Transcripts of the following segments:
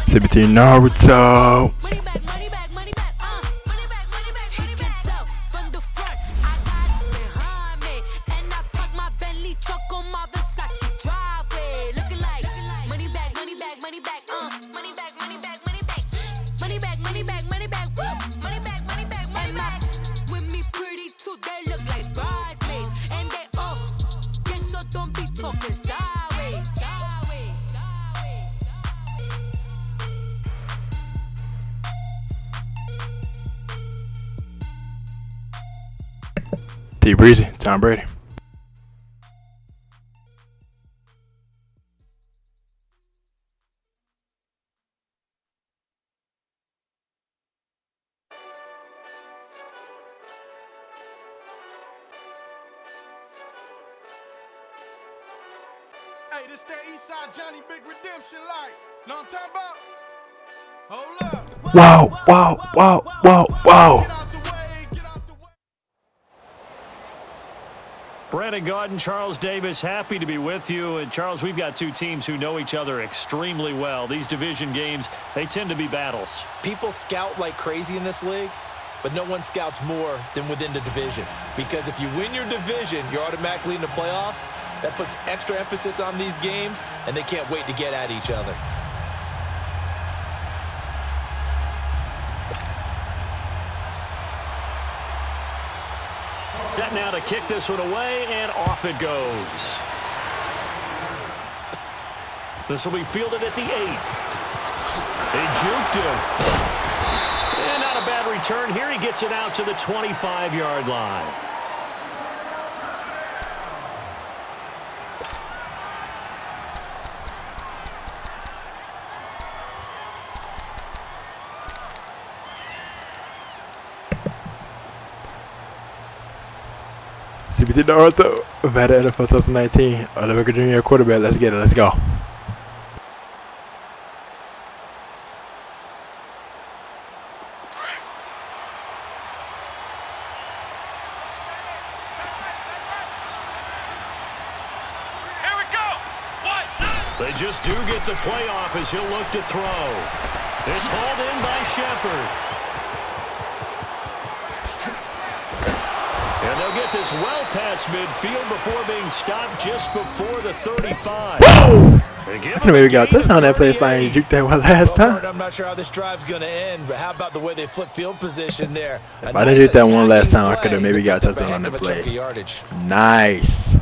CBT Naruto. T Breezy, Tom Brady. Hey, this that Eastside Johnny Big Redemption like. Know what I'm talking about? Hold up. Wow, wow, wow, wow, wow. Brandon Gaudin, Charles Davis, happy to be with you. And Charles, we've got two teams who know each other extremely well. These division games, they tend to be battles. People scout like crazy in this league, but no one scouts more than within the division. Because if you win your division, you're automatically in the playoffs. That puts extra emphasis on these games, and they can't wait to get at each other. Set now to kick this one away, and off it goes. This will be fielded at the 8. They juked him. And not a bad return here. He gets it out to the 25-yard line. CBT Naruto, better NFL 2019. Olivia Jr. quarterback. Let's get it. Let's go. They just do get the play off as he'll look to throw. It's hauled in by Shepard. And they'll get this well past midfield before being stopped just before the 35. I maybe got touch on that play if I ain't juked that one last time. I'm not sure how this drive's going to end, but how about the way they flip field position there? If I didn't juke that one last time, I could have maybe got touch on that play. Nice.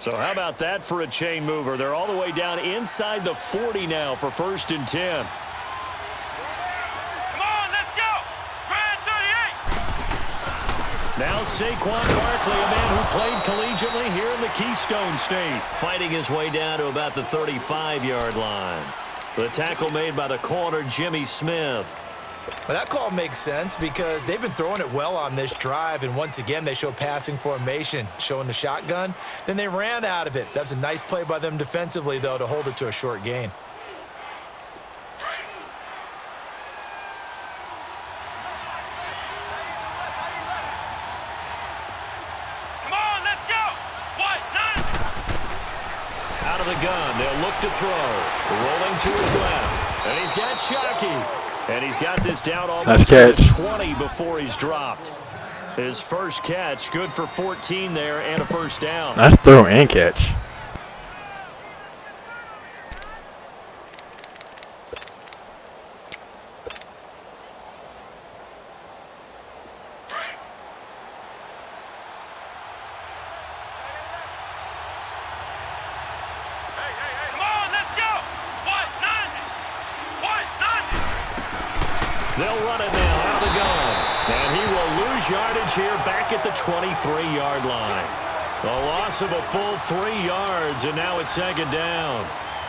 So how about that for a chain mover? They're all the way down inside the 40 now for 1st and 10. Come on, let's go. Grand 38. Now Saquon Barkley, a man who played collegiately here in the Keystone State, fighting his way down to about the 35-yard line. The tackle made by the corner, Jimmy Smith. Well, that call makes sense because they've been throwing it well on this drive, and once again they show passing formation, showing the shotgun. Then they ran out of it. That's a nice play by them defensively, though, to hold it to a short gain. Come on, let's go. What? Nine. Out of the gun, they'll look to throw. Rolling to his left, and he's got Shockey. And he's got this down almost to the 20 before he's dropped. His first catch, good for 14 there and a first down. Nice throw and catch. They'll run it now out of the gun. And he will lose yardage here back at the 23-yard line. A loss of a full 3 yards, and now it's 2nd down.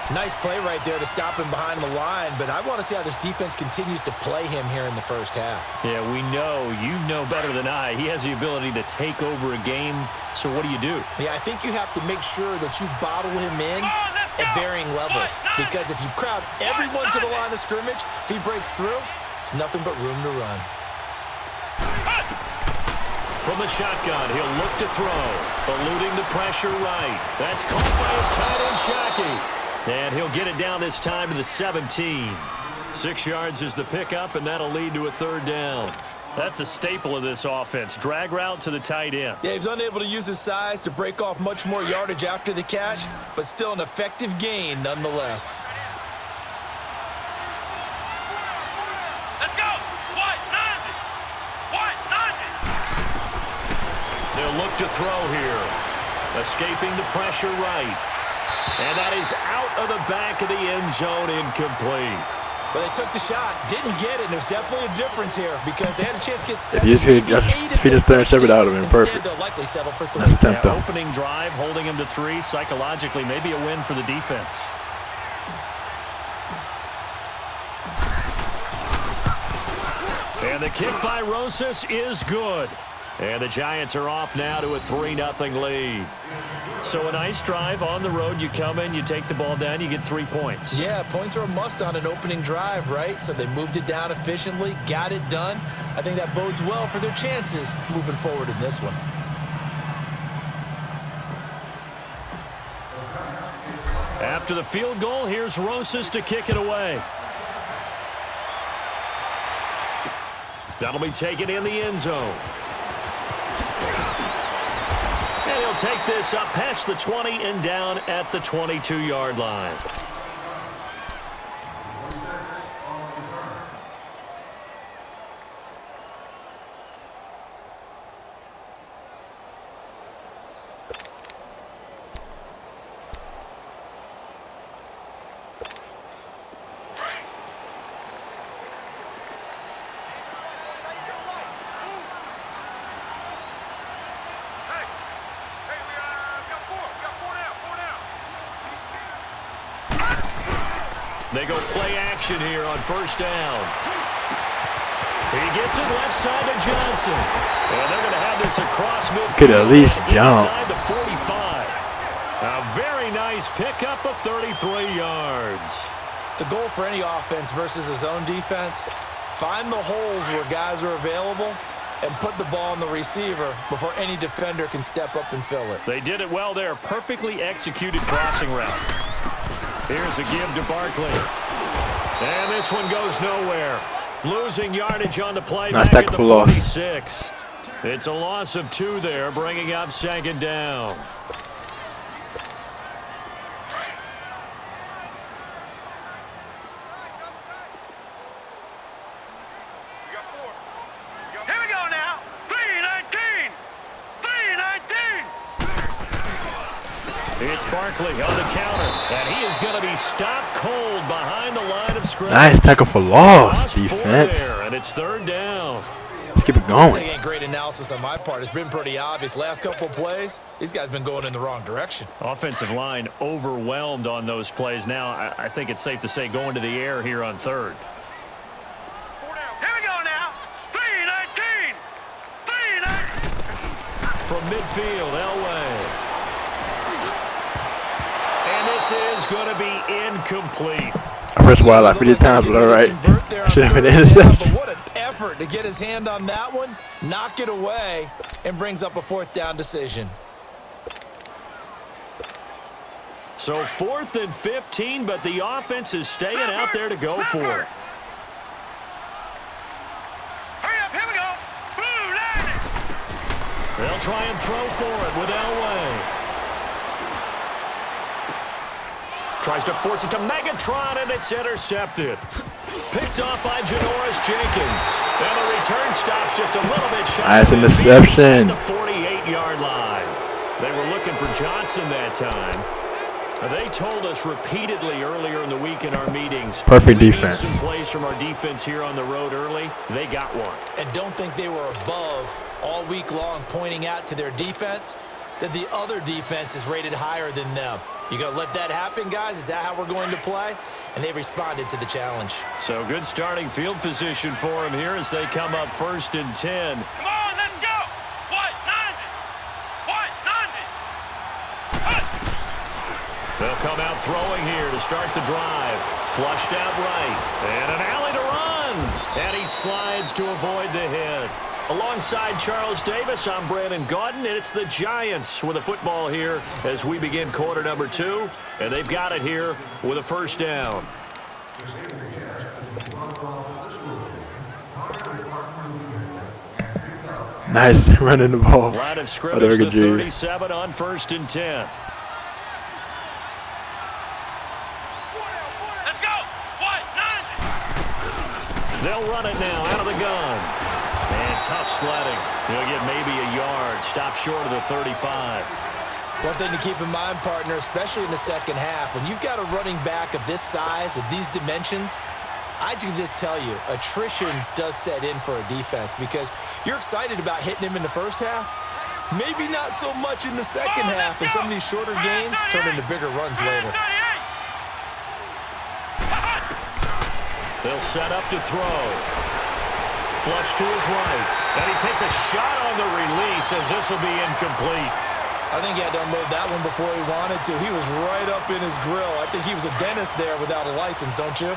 Nice play right there to stop him behind the line, but I want to see how this defense continues to play him here in the first half. Yeah, we know. You know better than I. He has the ability to take over a game, so what do you do? Yeah, I think you have to make sure that you bottle him in at varying levels, because if you crowd everyone to the line of scrimmage, if he breaks through, there's nothing but room to run. from the shotgun. He'll look to throw. Eluding the pressure right. That's caught by his tight end, Shockey. And he'll get it down this time to the 17. 6 yards is the pickup, and that'll lead to a third down. That's a staple of this offense. Drag route to the tight end. Yeah, he's unable to use his size to break off much more yardage after the catch, but still an effective gain nonetheless. Let's go. What? 90. What? 90. They'll look to throw here. Escaping the pressure right. And that is out of the back of the end zone, incomplete. But they took the shot, didn't get it, and there's definitely a difference here because they had a chance to get If you just step it out of him, perfect. Instead, they'll likely settle for 3. That's attempt though. Opening drive, holding him to 3, psychologically maybe a win for the defense. And the kick by Rosas is good. And the Giants are off now to a 3-0 lead. So a nice drive on the road. You come in, you take the ball down, you get 3 points. Yeah, points are a must on an opening drive, right? So they moved it down efficiently, got it done. I think that bodes well for their chances moving forward in this one. After the field goal, here's Rosas to kick it away. That'll be taken in the end zone. And he'll take this up past the 20 and down at the 22-yard line. They go play action here on first down. He gets it left side to Johnson. And they're going to have this across midfield. Could at least jump. Inside the 45. A very nice pickup of 33 yards. The goal for any offense versus his own defense, find the holes where guys are available and put the ball on the receiver before any defender can step up and fill it. They did it well there. Perfectly executed crossing route. Here's a give to Barkley. And this one goes nowhere. Losing yardage on the play Nice back at the tackle for loss. 46. It's a loss of 2 there, bringing up second down. Here we go now. 3-19. 3-19. It's Barkley on the counter, and he is going to be stopped cold behind the line of scrimmage. Nice tackle for loss, Lost 4 defense. there, and it's third down. Let's keep it I'd say going. ain't great analysis on my part. It's been pretty obvious. Last couple of plays, these guys been going in the wrong direction. Offensive line overwhelmed on those plays. Now, I think it's safe to say going to the air here on third. Here we go now. 3-19. 3-19. From midfield, Elway. And this is going to be incomplete. I pressed wildlife 50 times, but all right. Should have been But intercepted. what an effort to get his hand on that one, knock it away, and brings up a 4th down decision. So 4th and 15, but the offense is staying out there to go for it. Hurry up. Here we go. Blue 90. They'll try and throw for it with Elway. Tries to force it to Megatron, and it's intercepted. Picked off by Janoris Jenkins. And the return stops just a little bit shy. Nice of interception. the 48-yard line. They were looking for Johnson that time. They told us repeatedly earlier in the week in our meetings. Perfect we need defense. some plays from our defense here on the road early. They got one. And don't think they were above all week long pointing out to their defense that the other defense is rated higher than them. You going to let that happen, guys? Is that how we're going to play? And they responded to the challenge. So good starting field position for them here as they come up 1st and 10. Come on, let's go. What? 90. What? 90. They'll come out throwing here to start the drive. Flushed out right. And an alley to run. And he slides to avoid the hit. Alongside Charles Davis, I'm Brandon Gaudin, and it's the Giants with a football here as we begin quarter number 2, and they've got it here with a first down. Nice running the ball. Line of scrimmage, the 37 on 1st and 10. Let's go. What? They'll run it now out of the gun. And tough sledding. He'll get maybe a yard. Stop short of the 35. One thing to keep in mind, partner, especially in the second half, when you've got a running back of this size, of these dimensions, I can just tell you, attrition does set in for a defense because you're excited about hitting him in the first half. Maybe not so much in the second half, and some of these shorter gains turn into bigger runs later. They'll set up to throw. Flush to his right. And he takes a shot on the release as this will be incomplete. I think he had to unload that one before he wanted to. He was right up in his grill. I think he was a dentist there without a license, don't you?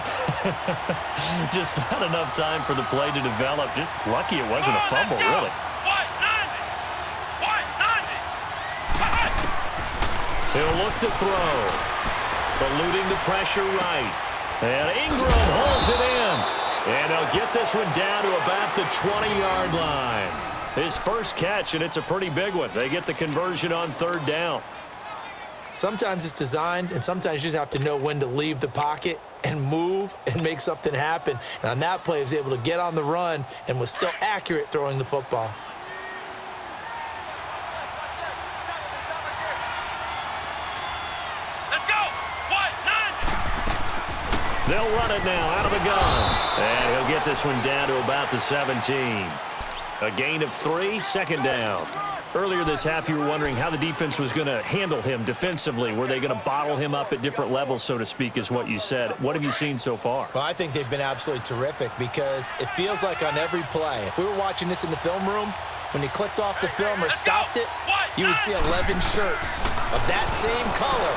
Just not enough time for the play to develop. Just lucky it wasn't a fumble, really. He'll look to throw. Eluding the pressure right. And Ingram holds it in. And they'll get this one down to about the 20-yard line. His first catch, and it's a pretty big one. They get the conversion on 3rd down. Sometimes it's designed, and sometimes you just have to know when to leave the pocket and move and make something happen. And on that play, he was able to get on the run and was still accurate throwing the football. Let's go. What? They'll run it now out of the gun. And he'll get this one down to about the 17. A gain of 3, 2nd down. Earlier this half, you were wondering how the defense was going to handle him defensively. Were they going to bottle him up at different levels, so to speak, is what you said. What have you seen so far? Well, I think they've been absolutely terrific because it feels like on every play, if we were watching this in the film room, when you clicked off the film or stopped it, you would see 11 shirts of that same color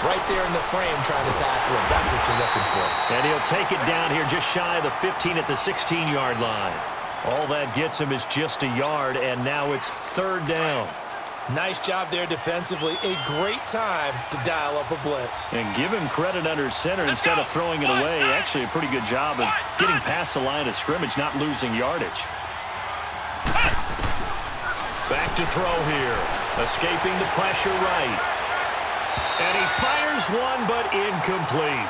right there in the frame trying to tackle him. That's what you're looking for. And he'll take it down here just shy of the 15 at the 16-yard line. All that gets him is just a yard, and now it's 3rd down. Nice job there defensively. A great time to dial up a blitz. And give him credit under center instead of throwing it away. Actually, a pretty good job of getting past the line of scrimmage, not losing yardage. Back to throw here. Escaping the pressure right. And he fires one, but incomplete.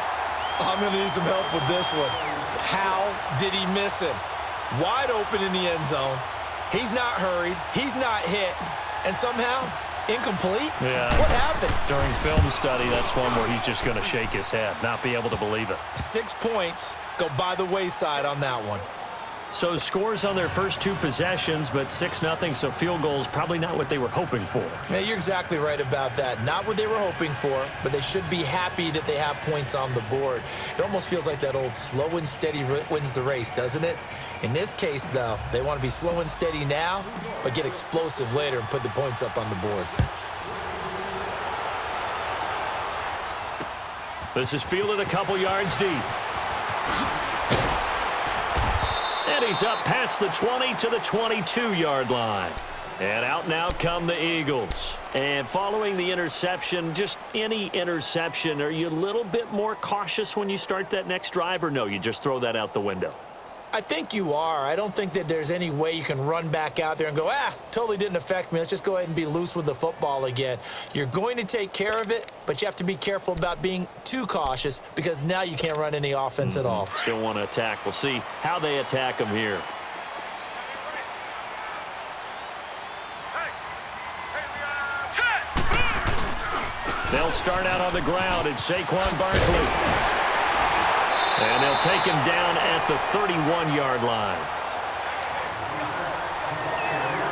I'm going to need some help with this one. How did he miss him? Wide open in the end zone. He's not hurried. He's not hit. And somehow, incomplete? Yeah. What happened? During film study, that's one where he's just going to shake his head, not be able to believe it. 6 points go by the wayside on that one. So scores on their first 2 possessions, but 6-0, so field goals probably not what they were hoping for. Yeah, you're exactly right about that. Not what they were hoping for, but they should be happy that they have points on the board. It almost feels like that old slow and steady wins the race, doesn't it? In this case, though, they want to be slow and steady now, but get explosive later and put the points up on the board. This is fielded a couple yards deep. And he's up past the 20 to the 22-yard line. And out now come the Eagles. And following the interception, just any interception, are you a little bit more cautious when you start that next drive, or no, you just throw that out the window? I think you are. I don't think that there's any way you can run back out there and go, totally didn't affect me. Let's just go ahead and be loose with the football again. You're going to take care of it, but you have to be careful about being too cautious because now you can't run any offense at all. Still want to attack. We'll see how they attack him here. They'll start out on the ground. It's Saquon Barkley. And they'll take him down at the 31-yard line.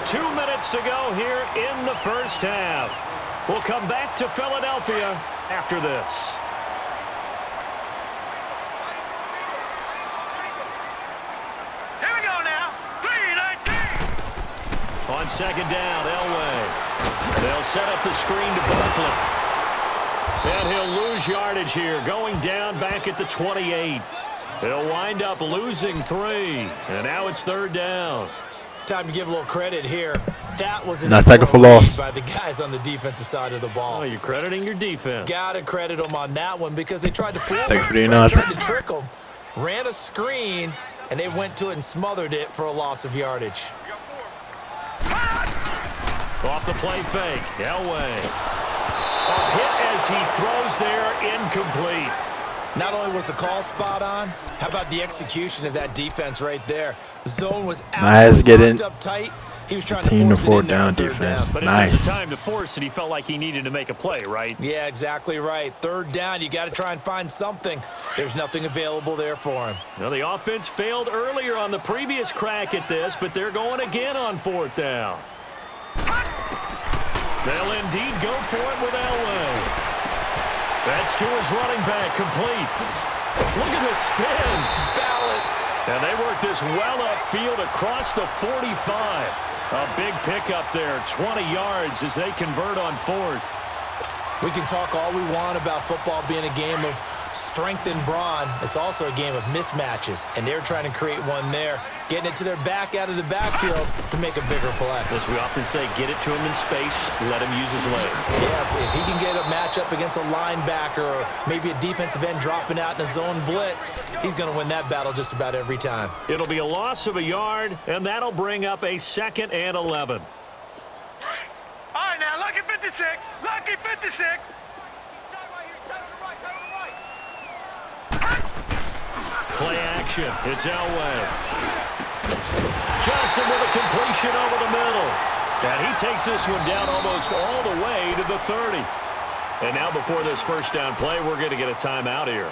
2 minutes to go here in the first half. We'll come back to Philadelphia after this. Here we go now. 3-19. On 2nd down, Elway. They'll set up the screen to Barkley. And he'll lose yardage here, going down back at the 28. He'll wind up losing 3. And now it's 3rd down. Time to give a little credit here. That was an Nice tackle for excellent loss. read by the guys on the defensive side of the ball. Oh, you're crediting your defense. Gotta credit them on that one because they tried to fool him. Thank you for the Tried announcement. to trick him. Ran a screen, and they went to it and smothered it for a loss of yardage. Off the play fake. Elway. A hit as he throws there, incomplete. Not only was the call spot on, how about the execution of that defense right there? Zone was Nice, absolutely get in. locked up tight. He was trying to Team to force it fourth in there down on third defense. down. But if Nice. it was time to force it, he felt like he needed to make a play, right? Yeah, exactly right. Third down, you got to try and find something. There's nothing available there for him. Now, the offense failed earlier on the previous crack at this, but they're going again on fourth down. They'll indeed go for it with Elway. That's to his running back, complete. Look at the spin. Balance. And they work this well upfield across the 45. A big pickup there, 20 yards as they convert on fourth. We can talk all we want about football being a game of strength and brawn. It's also a game of mismatches, and they're trying to create one there, getting it to their back out of the backfield to make a bigger play. As we often say, get it to him in space, let him use his leg. Yeah, if he can get a matchup against a linebacker or maybe a defensive end dropping out in a zone blitz, he's going to win that battle just about every time. It'll be a loss of a yard, and that'll bring up a 2nd and 11. All right, now, lucky 56. Lucky 56. Play action. It's Elway. Johnson with a completion over the middle. And he takes this one down almost all the way to the 30. And now before this first down play, we're going to get a timeout here.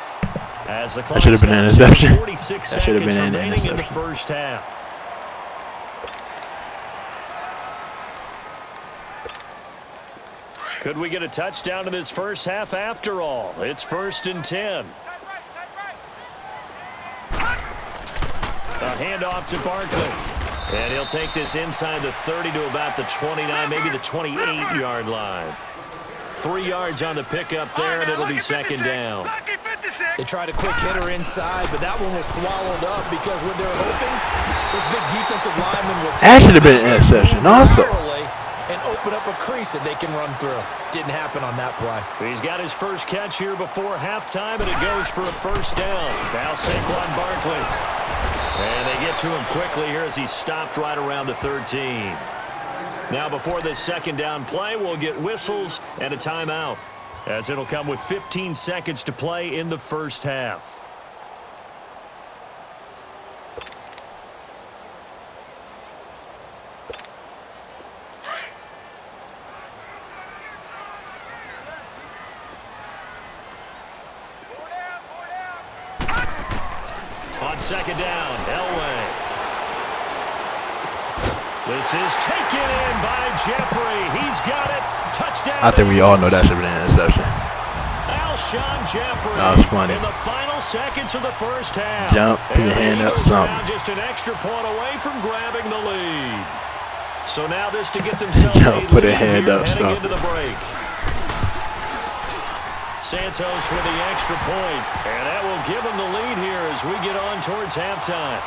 As the clock should have been an stops, interception. 46 That should have seconds been an remaining in the interception. first half. Could we get a touchdown in this first half after all? It's 1st and 10. A handoff to Barkley. And he'll take this inside the 30 to about the 29, maybe the 28-yard line. 3 yards on the pickup there, and it'll be 2nd down. Lucky 56. They tried a quick hitter inside, but that one was swallowed up because when they're hoping, those big defensive linemen will That should have been an interception also. thoroughly and open up a crease that they can run through. Didn't happen on that play. He's got his first catch here before halftime, and it goes for a first down. Now Saquon Barkley. And they get to him quickly here as he stopped right around the 13. Now before this 2nd down play, we'll get whistles and a timeout, as it'll come with 15 seconds to play in the first half. On 2nd down, Elway. This is taken in by Jeffrey. He's got it. Touchdown. I think we all know that should have been an interception. Alshon Jeffrey. That was funny. In the final seconds of the first half. Jump, put your And the hand up, Eagles are something. now just an extra point away from grabbing the lead. So now this to get themselves Jump, put a hand here up, heading something. into the break. Santos with the extra point, and that will give them the lead here as we get on towards halftime.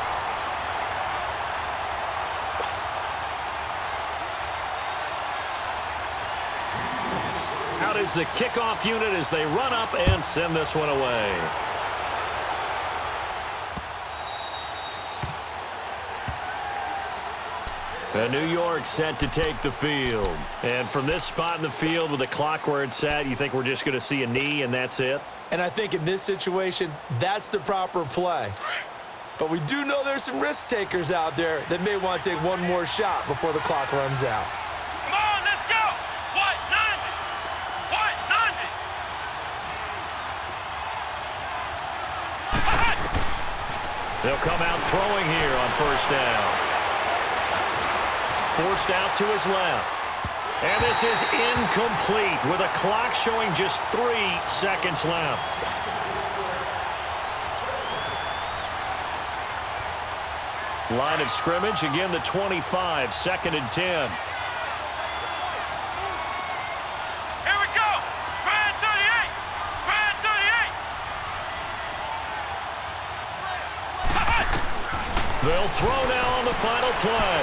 Out is the kickoff unit as they run up and send this one away. New York set to take the field. And from this spot in the field with the clock where it's at, you think we're just going to see a knee and that's it? And I think in this situation, that's the proper play. But we do know there's some risk takers out there that may want to take one more shot before the clock runs out. Come on, let's go. What, 90? What, 90? They'll come out throwing here on first down. Forced out to his left. And this is incomplete with a clock showing just 3 seconds left. Line of scrimmage, again the 25, 2nd and 10. Here we go. Brand 38. Brand 38. They'll throw now on the final play.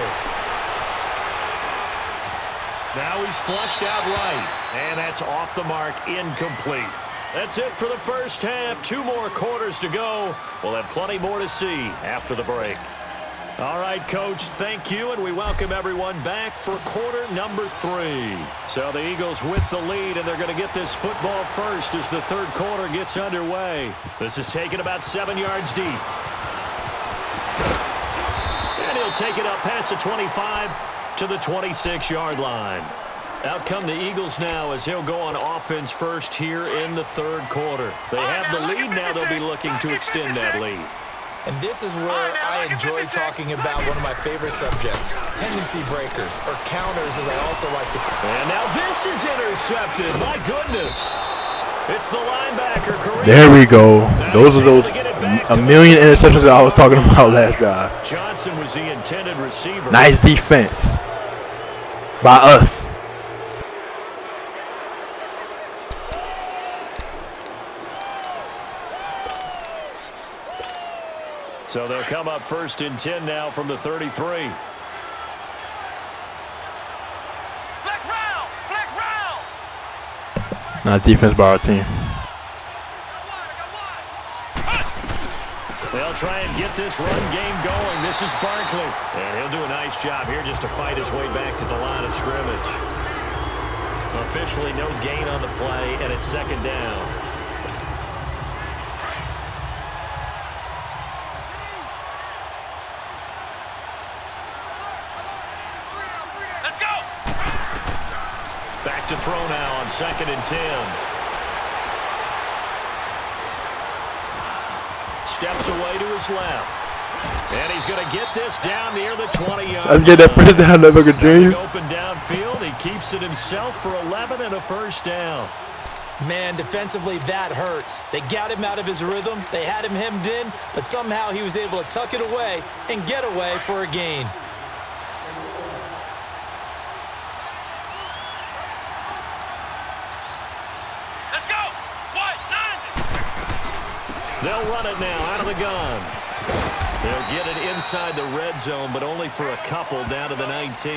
Now he's flushed out right, and that's off the mark, incomplete. That's it for the first half. 2 more quarters to go. We'll have plenty more to see after the break. All right, Coach, thank you, and we welcome everyone back for quarter number 3. So the Eagles with the lead, and they're going to get this football first as the third quarter gets underway. This is taken about 7 yards deep. And he'll take it up past the 25 to the 26-yard line. Out come the Eagles now as he'll go on offense first here in the third quarter. They have the lead now. They'll be looking to extend that lead. And this is where I enjoy talking about one of my favorite subjects, tendency breakers, or counters as I also like to call. And now this is intercepted. My goodness. It's the linebacker. Kareem. There we go. Those are those a million interceptions that I was talking about last drive. Johnson was the intended receiver. Nice defense by us. So they'll come up first and 10 now from the 33. Flex round! Flex round! Not defense by our team. They'll try and get this run game going. This is Barkley. And he'll do a nice job here just to fight his way back to the line of scrimmage. Officially no gain on the play, and it's second down. Back to throw now on 2nd and 10. Steps away to his left. And he's going to get this down near the 20-yard line. Let's get that first down, Levick Dream. Open downfield. He keeps it himself for 11 and a first down. Man, defensively, that hurts. They got him out of his rhythm. They had him hemmed in, but somehow he was able to tuck it away and get away for a gain. They'll run it now out of the gun. They'll get it inside the red zone, but only for a couple down to the 19.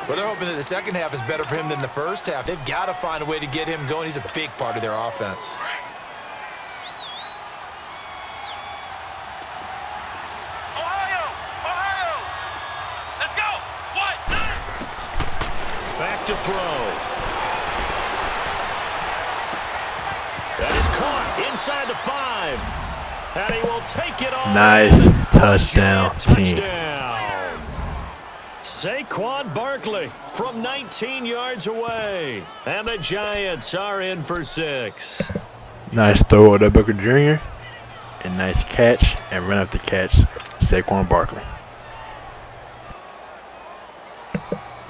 Well, they're hoping that the second half is better for him than the first half. They've got to find a way to get him going. He's a big part of their offense. Ohio! Let's go! Back to throw. That is caught inside the 5. And he will take it on. Nice touchdown, team. Touchdown. Saquon Barkley from 19 yards away. And the Giants are in for 6. Nice throw of Booker Jr. And nice catch and run up the catch, Saquon Barkley.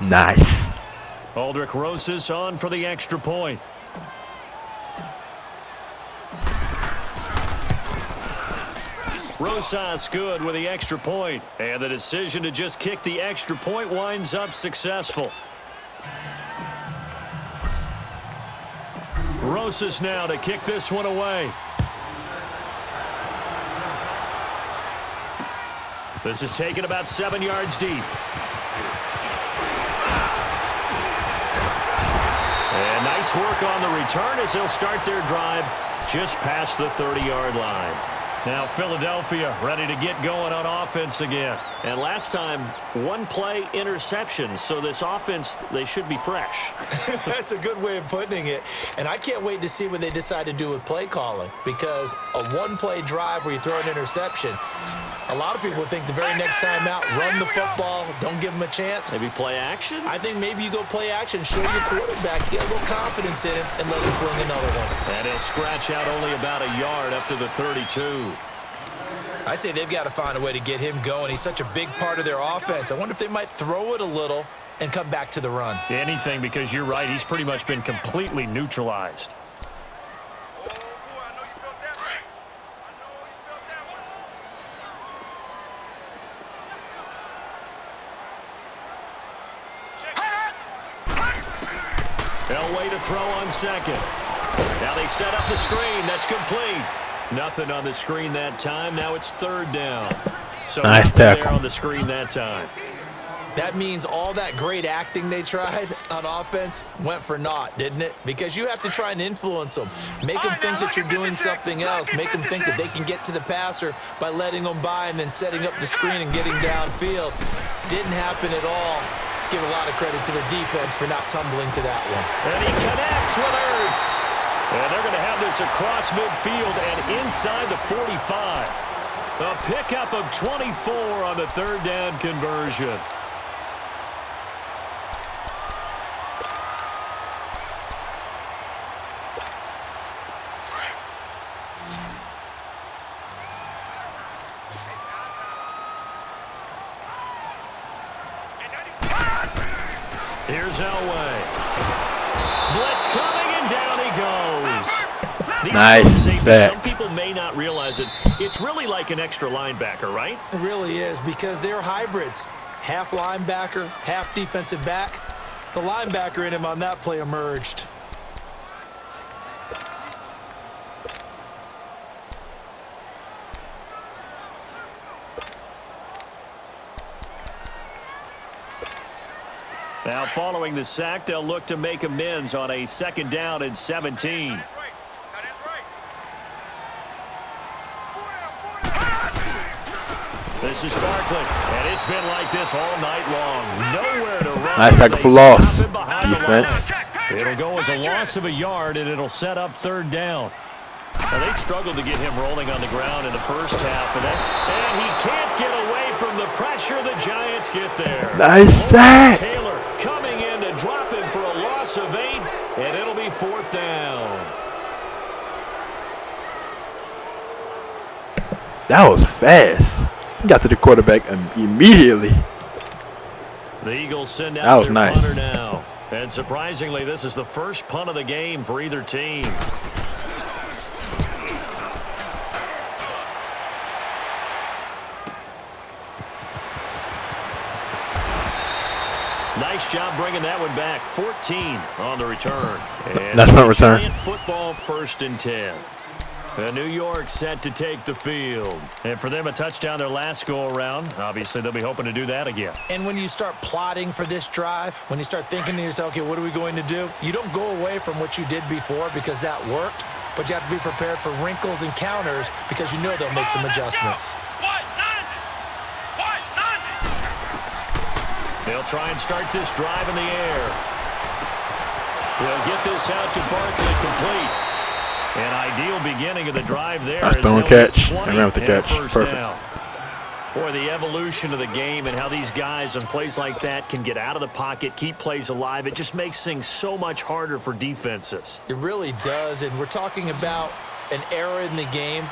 Nice. Aldrick Rosas on for the extra point. Rosas good with the extra point. And the decision to just kick the extra point winds up successful. Rosas now to kick this one away. This is taken about 7 yards deep. And nice work on the return as they'll start their drive just past the 30-yard line. Now Philadelphia ready to get going on offense again. And last time, 1 play interception. So this offense, they should be fresh. That's a good way of putting it. And I can't wait to see what they decide to do with play calling. Because a 1-play drive where you throw an interception, a lot of people would think the very next time out, run the football, don't give them a chance. Maybe play action? I think maybe you go play action, show your quarterback, get a little confidence in him, and let him fling another one. And he'll scratch out only about a yard up to the 32. I'd say they've got to find a way to get him going. He's such a big part of their offense. I wonder if they might throw it a little and come back to the run. Anything, because you're right. He's pretty much been completely neutralized. Elway to throw on second. Now they set up the screen. That's complete. Nothing on the screen that time. Now it's third down. So nice tackle tackle on the screen that time. That means all that great acting they tried on offense went for naught, didn't it? Because you have to try and influence them. Make them think that you're doing something else. Make them think that they can get to the passer by letting them by and then setting up the screen and getting downfield. Didn't happen at all. Give a lot of credit to the defense for not tumbling to that one. And he connects with Ertz. And they're going to have this across midfield and inside the 45. A pickup of 24 on the third down conversion. Here's Elway. Blitz coming, and down he goes. Nice sack. Some people may not realize it. It's really like an extra linebacker, right? It really is, because they're hybrids. Half linebacker, half defensive back. The linebacker in him on that play emerged. Now, following the sack, they'll look to make amends on a second down and 17. This is Barkley, and it's been like this all night long. Nowhere to run. Nice tackle for loss. Defense. It'll go as a loss of a yard, and it'll set up third down. Now, they struggled to get him rolling on the ground in the first half, and he can't get away from the pressure. The Giants get there. Nice sack. Taylor coming in to drop him for a loss of 8, and it'll be fourth down. That was fast. He got to the quarterback immediately. The Eagles send out That was their nice. punter now. And surprisingly, this is the first punt of the game for either team. Nice job bringing that one back. 14 on the return. And That's not return. Giant football, 1st and 10. And New York set to take the field. And for them, a touchdown their last go-around. Obviously, they'll be hoping to do that again. And when you start plotting for this drive, when you start thinking to yourself, okay, what are we going to do? You don't go away from what you did before because that worked, but you have to be prepared for wrinkles and counters because you know they'll make some adjustments. They'll try and start this drive in the air. They'll get this out to Barkley, complete. An ideal beginning of the drive there. Nice throwing catch. And ran with the catch. Perfect. Down. Boy, the evolution of the game and how these guys on plays like that can get out of the pocket, keep plays alive, it just makes things so much harder for defenses. It really does, and we're talking about an era in the game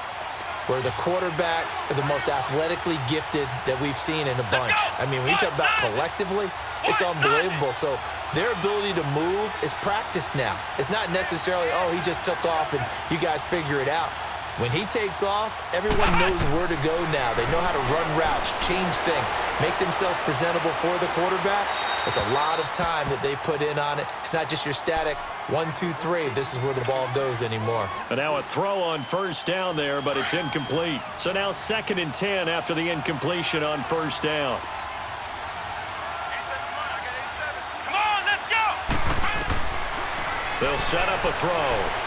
where the quarterbacks are the most athletically gifted that we've seen in a bunch. I mean, when you talk about collectively, it's unbelievable. So their ability to move is practiced now. It's not necessarily, oh, he just took off and you guys figure it out. When he takes off, everyone knows where to go now. They know how to run routes, change things, make themselves presentable for the quarterback. It's a lot of time that they put in on it. It's not just your static 1, 2, 3. This is where the ball goes anymore. And now a throw on first down there, but it's incomplete. So now 2nd and 10 after the incompletion on first down. Come on, let's go! They'll set up a throw.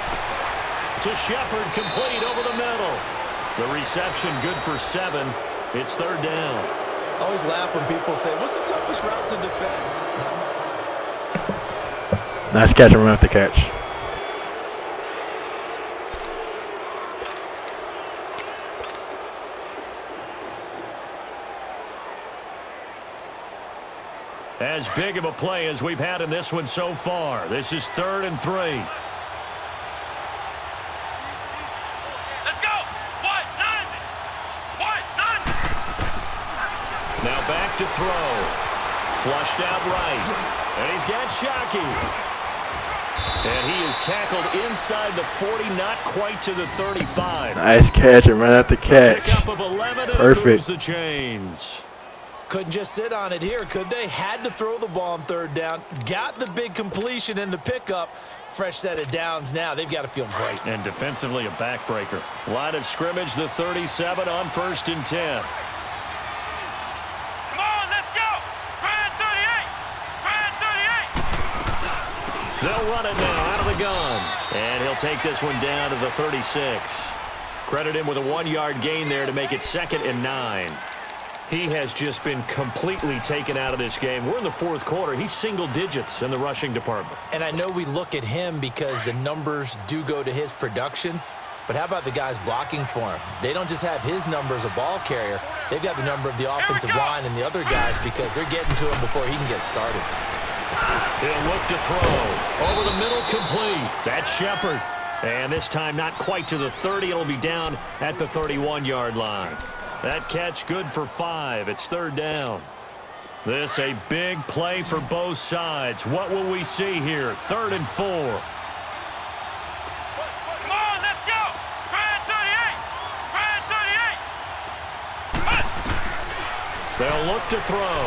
To Shepard, complete over the middle. The reception good for 7. It's third down. I always laugh when people say, what's the toughest route to defend? Nice catch and ran with the catch. As big of a play as we've had in this one so far. This is 3rd and 3. Now back to throw. Flushed out right. And he's got Shockey. And he is tackled inside the 40, not quite to the 35. Nice catch and ran out the catch. Pickup of 11 and Perfect. moves the chains. Couldn't just sit on it here, could they? Had to throw the ball on third down. Got the big completion and the pickup. fresh set of downs now. They've got to feel great. And defensively, a backbreaker. Line of scrimmage, the 37 on 1st and 10. Come on, let's go. Brand 38. Brand 38. They'll run it now out of the gun. And he'll take this one down to the 36. Credit him with a 1-yard gain there to make it 2nd and 9. He has just been completely taken out of this game. We're in the 4th quarter. He's single digits in the rushing department. And I know we look at him because the numbers do go to his production, but how about the guys blocking for him? They don't just have his number as a ball carrier. They've got the number of the offensive line and the other guys because they're getting to him before he can get started. He'll look to throw. Over the middle, complete. That's Shepard. And this time not quite to the 30. It'll be down at the 31-yard line. That catch good for 5. It's 3rd down. This a big play for both sides. What will we see here? 3rd and 4. Come on, let's go. Brand 38. Brand 38. They'll look to throw.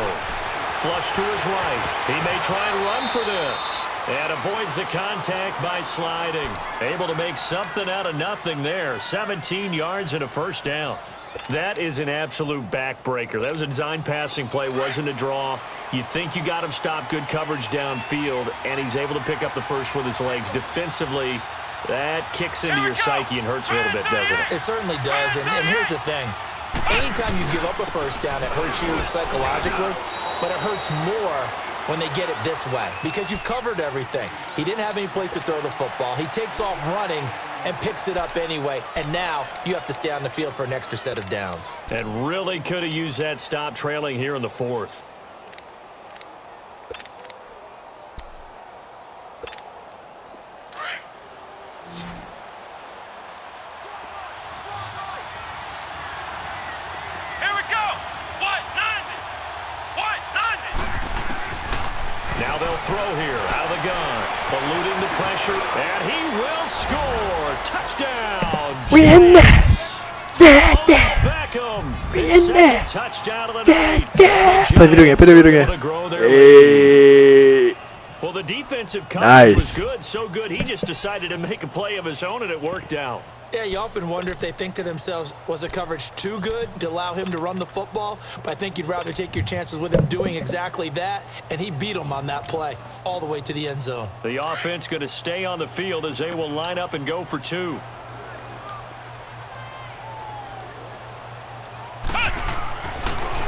Flush to his right. He may try and run for this. And avoids the contact by sliding. Able to make something out of nothing there. 17 yards and a 1st down. That is an absolute backbreaker. That was a design passing play, wasn't a draw. You think you got him stopped, good coverage downfield, and he's able to pick up the first with his legs. Defensively, that kicks into your psyche and hurts a little bit, doesn't it? It certainly does, and here's the thing. Anytime you give up a 1st down, it hurts you psychologically, but it hurts more when they get it this way because you've covered everything. He didn't have any place to throw the football. He takes off running and picks it up anyway, and now you have to stay on the field for an extra set of downs. And really could have used that stop trailing here in the 4th. Here we go. What? 90. What? 90. Now they'll throw here out of the gun. Eluding the pressure, and he will score. Touchdown. We in there. Beckham. We in there. Touchdown of the night. Play the video again. Hey. Well, the defensive coverage was Nice. good, so good he just decided to make a play of his own, and it worked out. Yeah, you often wonder if they think to themselves, was the coverage too good to allow him to run the football? But I think you'd rather take your chances with him doing exactly that, and he beat him on that play all the way to the end zone. The offense going to stay on the field as they will line up and go for 2.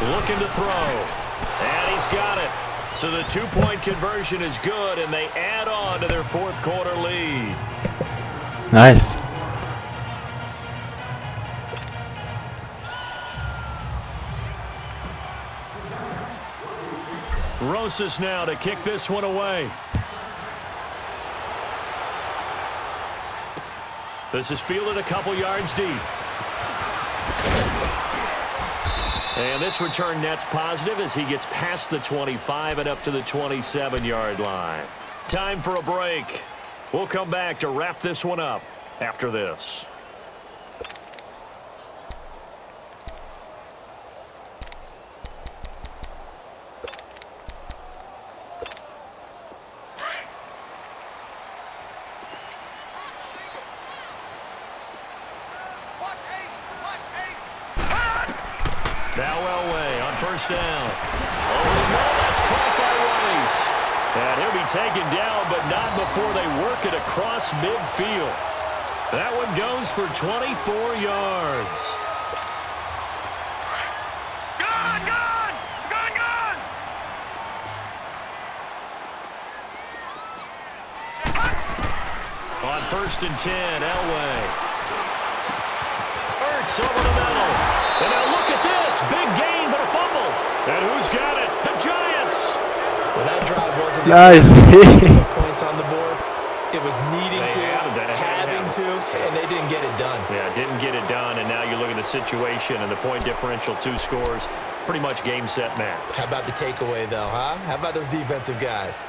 Looking to throw. And he's got it. So the 2-point conversion is good, and they add on to their 4th quarter lead. Nice. Rosas now to kick this one away. This is fielded a couple yards deep. And this return net's positive as he gets past the 25 and up to the 27-yard line. Time for a break. We'll come back to wrap this one up after this. Now Elway on 1st down. Over the middle, that's caught by Rice. And he'll be taken down, but not before they work it across midfield. That one goes for 24 yards. Gone, gone, gone, gone. On 1st and 10, Elway. Ertz over the middle. And now look at this. Big gain, but a fumble. And who's got it? The Giants. Well, that drive wasn't Nice. points on the board. It was needing They to, had to, having to, and they didn't get it done. Yeah, didn't get it done, and now you look at the situation and the point differential, 2 scores, pretty much game, set, match. How about the takeaway, though, huh? How about those defensive guys?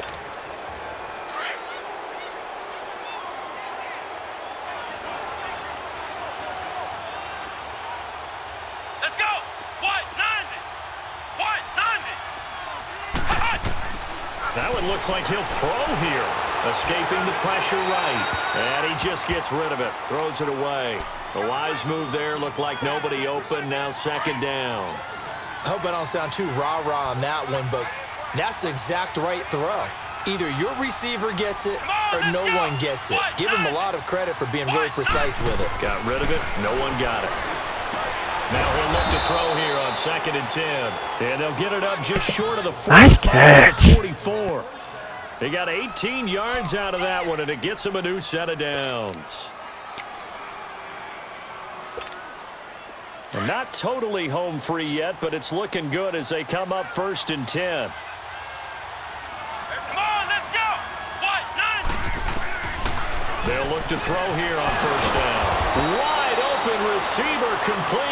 Let's go. What? 90. What? 90. That That one looks like he'll throw here. Escaping the pressure right. And he just gets rid of it. Throws it away. The wise move there. Looked like nobody open. Now second down. I hope I don't sound too rah-rah on that one, but that's the exact right throw. Either your receiver gets it or no one gets it. Give him a lot of credit for being really precise with it. Got rid of it. No one got it. Now he'll look to throw here on 2nd and 10. And they'll get it up just short of the 45. Nice catch. 44. They got 18 yards out of that one, and it gets them a new set of downs. And not totally home free yet, but it's looking good as they come up 1st and 10. Come on, let's go. They'll look to throw here on 1st down. Wide open receiver complete.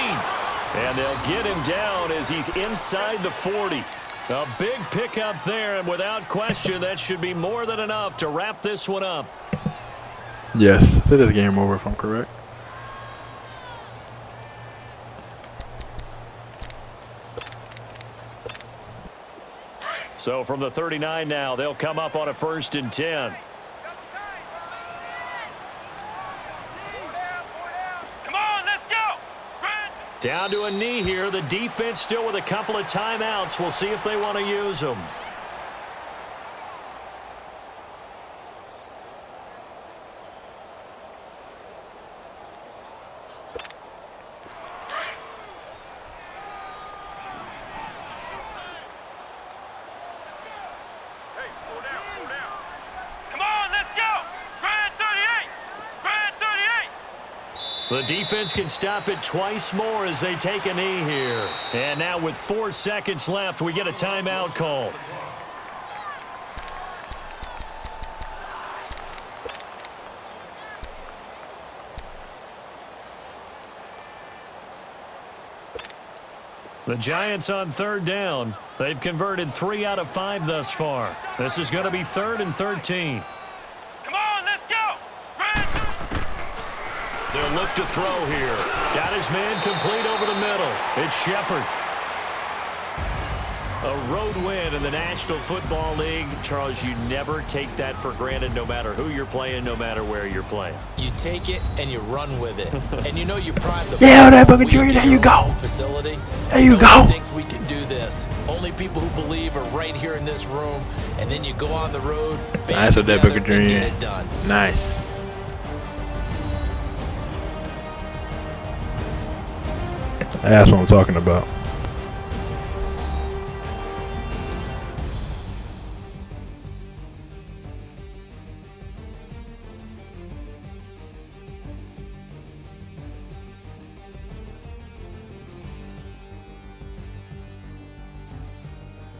And they'll get him down as he's inside the 40. A big pickup there, and without question, that should be more than enough to wrap this one up. Yes, that is game over if I'm correct. So from the 39 now, they'll come up on a 1st and 10. Come on, let's go. Down to a knee here. The defense still with a couple of timeouts. We'll see if they want to use them. Come on, let's go. Red 38. Red 38. The defense can stop it twice more as they take a knee here. And now with 4 seconds left, we get a timeout call. The Giants on 3rd down. They've converted 3 out of 5 thus far. This is going to be 3rd and 13. Come on, let's go. Red. They'll look to throw here. Got his man complete over the middle. It's Shepard. A road win in the National Football League. Charles, you never take that for granted no matter who you're playing, no matter where you're playing. You take it and you run with it. And you know you pride the Yeah, that Booker Jr., there you go. Facility. There you No go. one thinks we can do this. Only people who believe are right here in this room. And then you go on the road, band Nice with that together, Booker and Jr. get it done. Nice. That's what I'm talking about.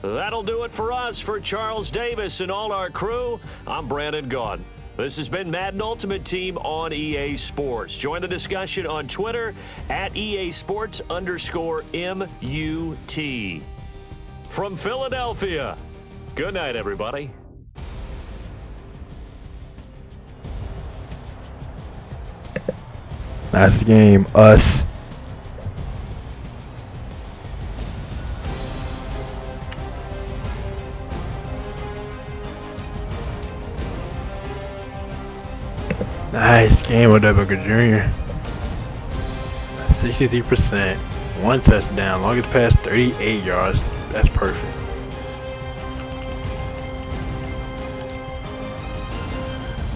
That'll do it for us. For Charles Davis and all our crew, I'm Brandon Gaudin. This has been Madden Ultimate Team on EA Sports. Join the discussion on Twitter at EA Sports_MUT. From Philadelphia, good night, everybody. Nice game, us. Nice game with that Booker Jr. 63%. 1 touchdown. Longest pass 38 yards. That's perfect.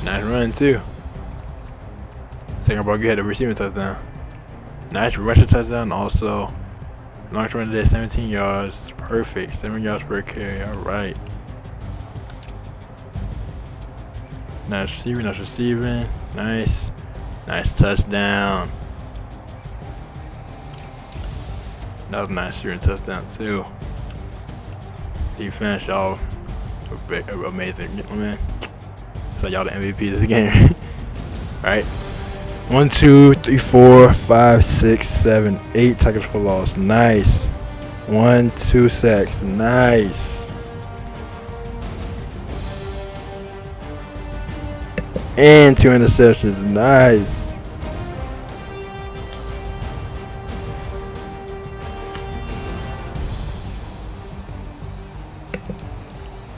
Nice run too. Second ball, you had a receiving touchdown. Nice rushing touchdown also. Longest run today, 17 yards. Perfect. 7 yards per carry. Alright. Nice receiving, nice receiving. Nice. Nice touchdown. That was a nice shooting touchdown too. Defense, y'all amazing, man. So y'all the MVP of this game. Alright. 1, 2, 3, 4, 5, 6, 7, 8 tackles for loss. Nice. 1, 2 sacks. Nice. And 2 interceptions. Nice.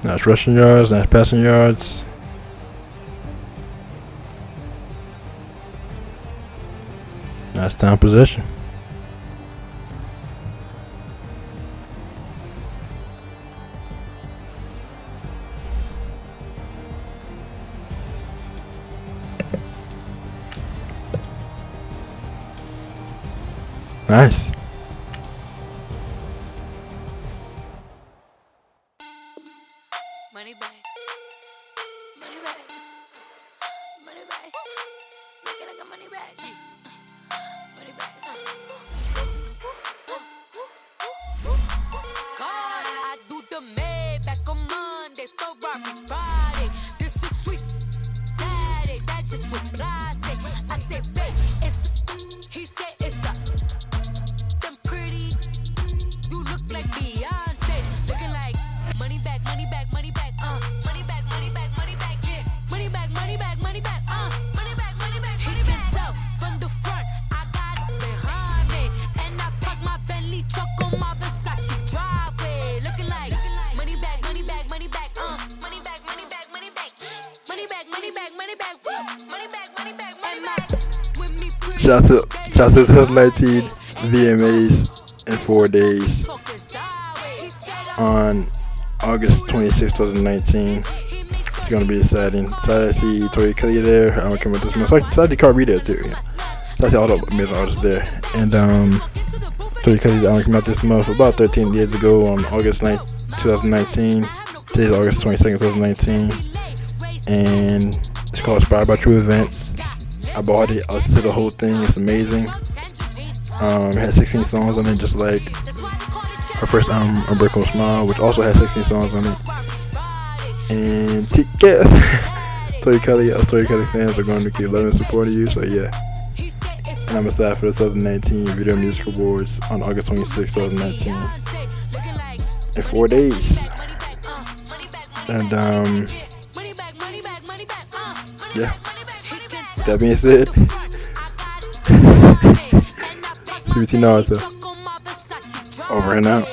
Nice rushing yards, nice passing yards. Nice time possession. Nice. Money back. Money back. Money back. Make it like a money back. Money back. God, I do the Maybach on Monday, Ferrari Friday. This is sweet Saturday. That's just what I say. I say, babe, it's. He said it's a. Them pretty. You look like Beyonce. Looking like money back, money back, money back, money back, money back, money back, yeah. Money back, money back, money back, money back, money back. He can tell from the front, I got it behind me, and I park my Bentley truck on my Versace driveway. Looking like money back, money back, money back, money back, money back, money back, money back, money back, money back, money back, money back, money back. With me pretty. Shout out to 2019 VMAs in 4 days on August 26, 2019. It's gonna be exciting. Excited to see Tori Kelly there. I don't care about this month. Excited to Cardi B there too. Yeah. Excited to see all the amazing artists there. And Tori Kelly's album came out this month about 13 years ago on August 9th, 2019. Today's August 22nd, 2019. And it's called Inspired by True Events. I bought it. I listened to the whole thing. It's amazing. It has 16 songs on it, just like her first album, Unbreakable Smile, which also has 16 songs on it. And Tori Kelly, us Tori Kelly fans are going to keep loving and supporting you. So yeah. And I'm excited for the 2019 Video Music Awards on August 26, 2019. In 4 days. And yeah. That being said, CBT Naruto over and out.